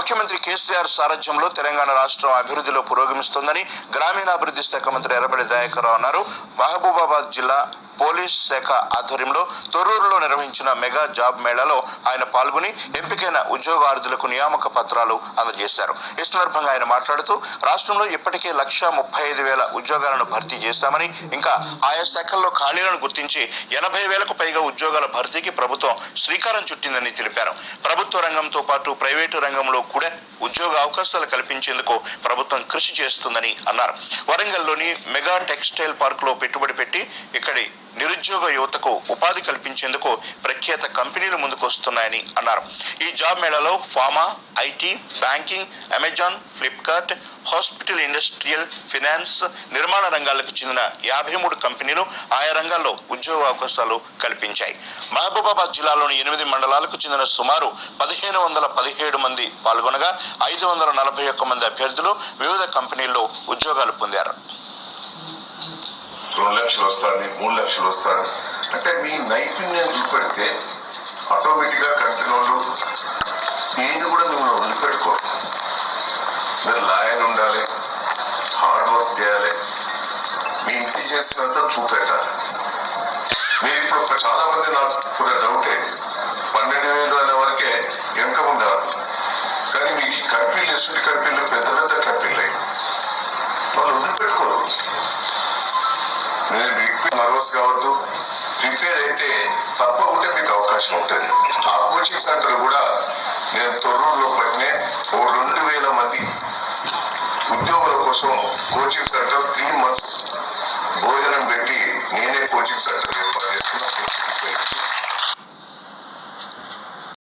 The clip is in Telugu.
ముఖ్యమంత్రి కేసీఆర్ సారథ్యంలో తెలంగాణ రాష్ట్రం అభివృద్ధిలో పురోగమిస్తోందని గ్రామీణాభివృద్ధి శాఖ మంత్రి ఎర్రబెల్లి దయాకర్ రావు అన్నారు. మహబూబాబాద్ జిల్లా పోలీస్ శాఖ ఆధ్వర్యంలో తొర్రూరులో నిర్వహించిన మెగా జాబ్ మేళాలో ఆయన పాల్గొని ఎంపికైన ఉద్యోగార్థులకు నియామక పత్రాలు అందజేశారు. ఈ సందర్భంగా ఆయన మాట్లాడుతూ రాష్ట్రంలో ఇప్పటికే 1,35,000 ఉద్యోగాలను భర్తీ చేశామని, ఇంకా ఆయా శాఖల్లో ఖాళీలను గుర్తించి 80,000కు పైగా ఉద్యోగాల భర్తీకి ప్రభుత్వం శ్రీకారం చుట్టిందని తెలిపారు. ప్రభుత్వ రంగంతో పాటు ప్రైవేటు రంగంలో కూడా ఉద్యోగ అవకాశాలు కల్పించేందుకు ప్రభుత్వం కృషి చేస్తుందని అన్నారు. వరంగల్లోని మెగా టెక్స్టైల్ పార్క్ లో పెట్టుబడి పెట్టి ఇక్కడి నిరుద్యోగ యువతకు ఉపాధి కల్పించేందుకు ప్రఖ్యాత కంపెనీలు ముందుకు వస్తున్నాయని అన్నారు. ఈ జాబ్ మేళాలో pharma, IT, banking, Amazon, Flipkart, hospital, industrial, finance, నిర్మాణ రంగాలకు చెందిన 53 కంపెనీలు ఆయా రంగాల్లో ఉద్యోగ అవకాశాలు కల్పించాయి. మహబూబాబాద్ జిల్లాలోని 8 మండలాలకు చెందిన సుమారు 1,517 మంది పాల్గొనగా 541 మంది అభ్యర్థులు వివిధ కంపెనీల్లో ఉద్యోగాలు పొందారు. 2 లక్షలు వస్తుంది, 3 లక్షలు వస్తుంది అంటే మీ నైపుణ్యం చూపెడితే ఆటోమేటిక్ గా కంపెనీ వాళ్ళు ఏది కూడా మిమ్మల్ని వదిలిపెట్టుకోరు. మీరు లాయర్ ఉండాలి, హార్డ్ వర్క్ చేయాలి, మీ ఇంటెలిజెన్స్ అంతా చూపెట్టాలి. మీరు ఇప్పుడు చాలా మంది నాకు కూడా డౌటే 12,000 అనే వరకే వెనుక ఉండాలి. కానీ మీకు ఈ కంపెనీలు ఎసుటి కంపెనీలు పెద్ద పెద్ద కంపెనీలు వాళ్ళు వదిలిపెట్టుకోరు. నేను నర్వస్ కావద్దు, ప్రిపేర్ అయితే తప్పకుంటే మీకు అవకాశం ఉంటుంది. ఆ కోచింగ్ సెంటర్ కూడా నేను తొర్రూరులో పట్టినే 2,000 మంది ఉద్యోగుల కోసం కోచింగ్ సెంటర్ 3 months భోజనం పెట్టి నేనే కోచింగ్ సెంటర్